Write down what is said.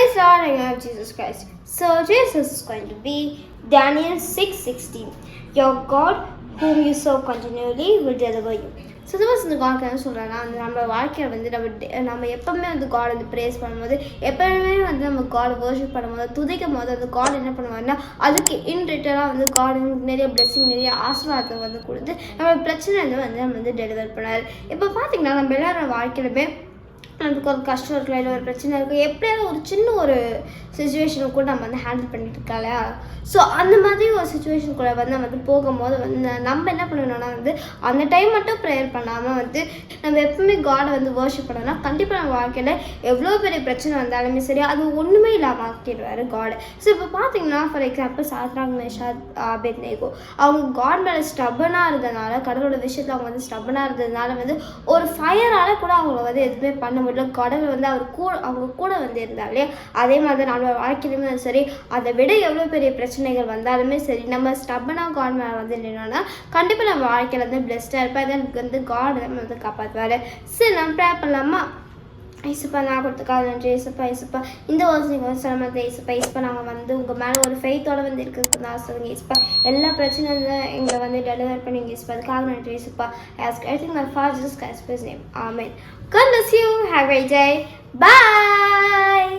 Praise the Lord in the name of Jesus Christ. So Jesus is going to be Daniel 6:16. Your God whom you serve continually will deliver you. So இது இந்த God என்ன சொல்கிறேன்னா அந்த நம்ம வாழ்க்கையில் வந்து நம்ம எப்போவுமே வந்து காட் வந்து ப்ரேஸ் பண்ணும்போது எப்போவுமே வந்து நம்ம காடை வர்ஷிப் பண்ணும்போது துதிக்கும் போது அந்த காட் என்ன பண்ணுவாருன்னா அதுக்கு இன் ரிட்டனாக வந்து காட் நிறைய பிளெஸிங் நிறைய ஆசீர்வாதத்தை வந்து கொடுத்து நம்ம பிரச்சனை வந்து நம்ம வந்து டெலிவர் பண்ணார். இப்போ பார்த்தீங்கன்னா நம்ம எல்லாரோட வாழ்க்கையிலுமே நமக்கு ஒரு கஷ்டம் இருக்கலாம், இல்லை ஒரு பிரச்சனை இருக்குது, எப்படியாவது ஒரு சின்ன ஒரு சுச்சுவேஷனை கூட நம்ம வந்து ஹேண்டில் பண்ணிட்டு இருக்காங்க. ஸோ அந்த மாதிரி ஒரு சுச்சுவேஷனுக்குள்ளே வந்து நம்ம வந்து போகும்போது வந்து நம்ம என்ன பண்ணணும்னா வந்து அந்த டைம் மட்டும் ப்ரேயர் பண்ணாமல் வந்து நம்ம எப்பவுமே காடை வந்து வர்ஷிப் பண்ணோம்னா கண்டிப்பாக நம்ம வாழ்க்கையில் எவ்வளோ பெரிய பிரச்சனை வந்தாலுமே சரி அது ஒன்றுமே இல்லாமல் ஆக்கிடுவார் காடு. ஸோ இப்போ பார்த்தீங்கன்னா for example Shadrach Meshach Abednego அவங்க காட் மேலே ஸ்டப்பனாக இருந்ததுனால கடவுளோட விஷயத்தில் அவங்க வந்து ஸ்டப்பனாக இருந்ததுனால வந்து ஒரு ஃபயரால் கூட அவங்கள வந்து எதுவுமே பண்ண முடியல. கடவுள் வந்து அவங்க கூட வந்து இருந்தாலே அதே மாதிரி நம்ம வாழ்க்கையிலுமே சரி அதை விட எவ்வளோ பெரிய பிரச்சனைகள் வந்தாலுமே சரி நம்ம ஸ்டப்பனாக காட் மேலே வந்து இல்லைன்னா கண்டிப்பாக நம்ம வாழ்க்கையில் வந்து பெஸ்ட்டாக இருப்பேன். எனக்கு வந்து காட் நம்ம வந்து காப்பாற்றுவார். சரி நம்ம ப்ரே பண்ணலாமா? ஐசப்பா நான் கொடுத்துக்காது நன்றி ஐசப்பா இந்த வருஷம் நீங்கள் வந்து சிரமத்தை ஐசப்பா நாங்கள் வந்து உங்கள் மேலே ஒரு ஃபெய்த்தோடு வந்து இருக்கிறதுக்கு நான் சொல்லுங்கள் ஐசப்பா எல்லா பிரச்சனையும் எங்களை வந்து டெலிவர் பண்ணிங்க ஐசப்பா அதுக்காக நன்றி ஐசப்பா. I think my Father Jesus Christ's name. Amen. God bless you. Have a great day. Bye.